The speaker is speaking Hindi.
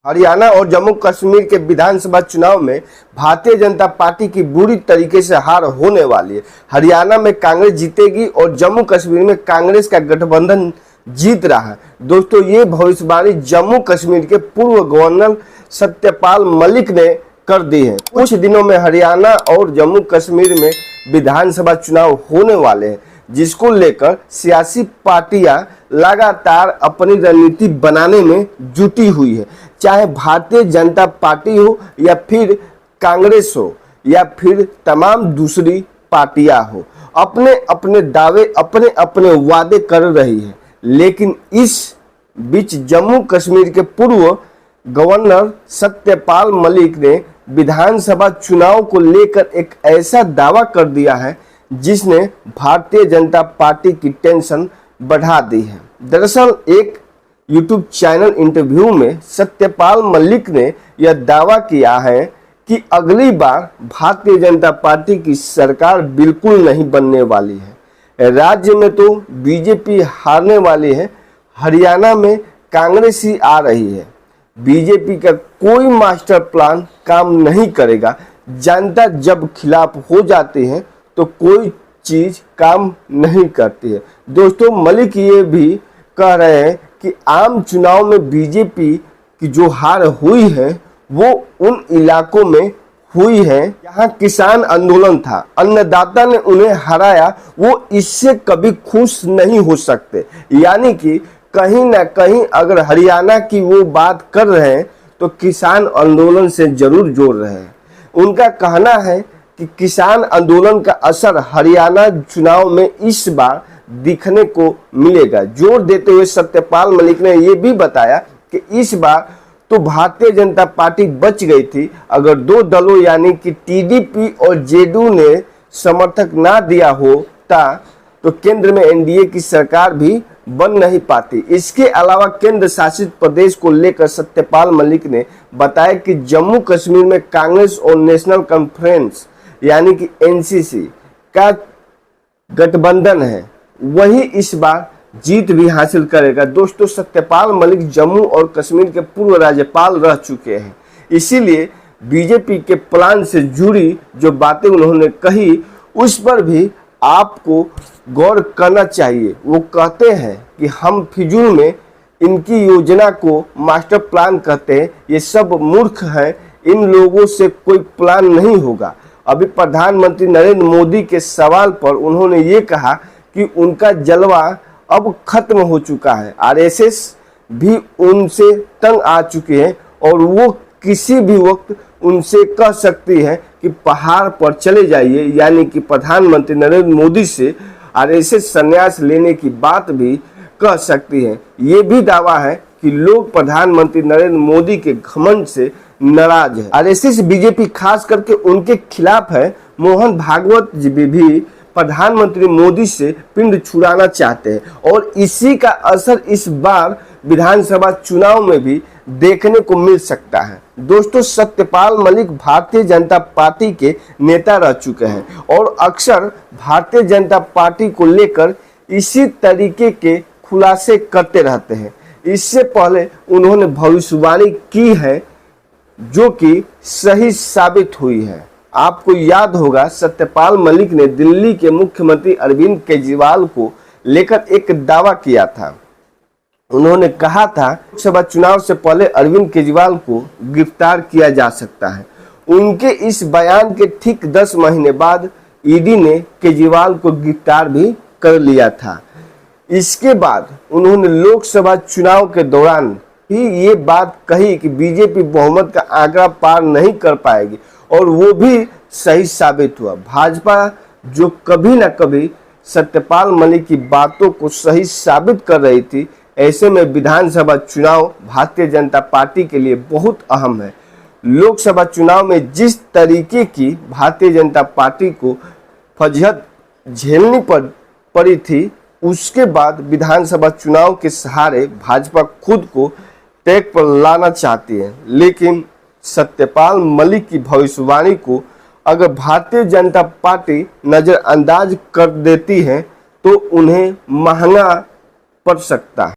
हरियाणा और जम्मू कश्मीर के विधानसभा चुनाव में भारतीय जनता पार्टी की बुरी तरीके से हार होने वाली है। हरियाणा में कांग्रेस जीतेगी और जम्मू कश्मीर में कांग्रेस का गठबंधन जीत रहा है। दोस्तों, ये भविष्यवाणी जम्मू कश्मीर के पूर्व गवर्नर सत्यपाल मलिक ने कर दी है। कुछ दिनों में हरियाणा और जम्मू कश्मीर में विधानसभा चुनाव होने वाले हैं, जिसको लेकर सियासी पार्टियां लगातार अपनी रणनीति बनाने में जुटी हुई है। चाहे भारतीय जनता पार्टी हो या फिर कांग्रेस हो या फिर तमाम दूसरी पार्टियां हो, अपने अपने दावे, अपने अपने वादे कर रही है। लेकिन इस बीच जम्मू कश्मीर के पूर्व गवर्नर सत्यपाल मलिक ने विधानसभा चुनाव को लेकर एक ऐसा दावा कर दिया है जिसने भारतीय जनता पार्टी की टेंशन बढ़ा दी है। दरअसल एक यूट्यूब चैनल इंटरव्यू में सत्यपाल मलिक ने यह दावा किया है कि अगली बार भारतीय जनता पार्टी की सरकार बिल्कुल नहीं बनने वाली है। राज्य में तो बीजेपी हारने वाली है, हरियाणा में कांग्रेस ही आ रही है। बीजेपी का कोई मास्टर प्लान काम नहीं करेगा। जनता जब खिलाफ हो जाती है तो कोई चीज काम नहीं करती है। दोस्तों, मलिक ये भी कह रहे हैं कि आम चुनाव में बीजेपी की जो हार हुई है वो उन इलाकों में हुई है जहां किसान आंदोलन था, अन्नदाता ने उन्हें हराया, वो इससे कभी खुश नहीं हो सकते। यानी कि कहीं ना कहीं अगर हरियाणा की वो बात कर रहे हैं तो किसान आंदोलन से जरूर जोड़ रहे हैं। उनका कहना है कि किसान आंदोलन का असर हरियाणा चुनाव में इस बार दिखने को मिलेगा। जोर देते हुए सत्यपाल मलिक ने यह भी बताया कि इस बार तो भारतीय जनता पार्टी बच गई थी। अगर दो दलों यानी कि टीडीपी और जेडीयू ने समर्थक ना दिया होता तो केंद्र में एनडीए की सरकार भी बन नहीं पाती। इसके अलावा केंद्र शासित प्रदेश को लेकर सत्यपाल मलिक ने बताया कि जम्मू कश्मीर में कांग्रेस और नेशनल कॉन्फ्रेंस यानी कि एनसीसी का गठबंधन है, वही इस बार जीत भी हासिल करेगा। दोस्तों, सत्यपाल मलिक जम्मू और कश्मीर के पूर्व राज्यपाल रह चुके हैं, इसीलिए बीजेपी के प्लान से जुड़ी जो बातें उन्होंने कही उस पर भी आपको गौर करना चाहिए। वो कहते हैं कि हम फिजूल में इनकी योजना को मास्टर प्लान कहते हैं, ये सब मूर्ख हैं, इन लोगों से कोई प्लान नहीं होगा। अभी प्रधानमंत्री नरेंद्र मोदी के सवाल पर उन्होंने ये कहा कि उनका जलवा अब खत्म हो चुका है, आरएसएस भी उनसे तंग आ चुके हैं और वो किसी भी वक्त उनसे कह सकती है कि पहाड़ पर चले जाइए। यानी कि प्रधानमंत्री नरेंद्र मोदी से आरएसएस संन्यास लेने की बात भी कह सकती है। ये भी दावा है कि लोग प्रधानमंत्री नरेंद्र मोदी के घमंड से नाराज है। आरएसएस बीजेपी खास करके उनके खिलाफ है। मोहन भागवत जी भी प्रधानमंत्री मोदी से पिंड छुड़ाना चाहते हैं और इसी का असर इस बार विधानसभा चुनाव में भी देखने को मिल सकता है। दोस्तों, सत्यपाल मलिक भारतीय जनता पार्टी के नेता रह चुके हैं और अक्सर भारतीय जनता पार्टी को लेकर इसी तरीके के खुलासे करते रहते हैं। इससे पहले उन्होंने भविष्यवाणी की है जो कि सही साबित हुई है। आपको याद होगा, सत्यपाल मलिक ने दिल्ली के मुख्यमंत्री अरविंद केजरीवाल को लेकर एक दावा किया था। उन्होंने कहा था लोकसभा चुनाव से पहले अरविंद केजरीवाल को गिरफ्तार किया जा सकता है। उनके इस बयान के ठीक 10 महीने बाद ईडी ने केजरीवाल को गिरफ्तार भी कर लिया था। इसके बाद उन्होंने लोकसभा चुनाव के दौरान ही ये बात कही कि बीजेपी बहुमत का आंकड़ा पार नहीं कर पाएगी और वो भी सही साबित हुआ। भाजपा जो कभी ना कभी सत्यपाल मलिक की बातों को सही साबित कर रही थी, ऐसे में विधानसभा चुनाव भारतीय जनता पार्टी के लिए बहुत अहम है। लोकसभा चुनाव में जिस तरीके की भारतीय जनता पार्टी को फजीहत झेलनी पड़ी थी, उसके बाद विधानसभा चुनाव के सहारे भाजपा खुद को ट्रैक पर लाना चाहती है। लेकिन सत्यपाल मलिक की भविष्यवाणी को अगर भारतीय जनता पार्टी नजरअंदाज कर देती है तो उन्हें महंगा पड़ सकता है।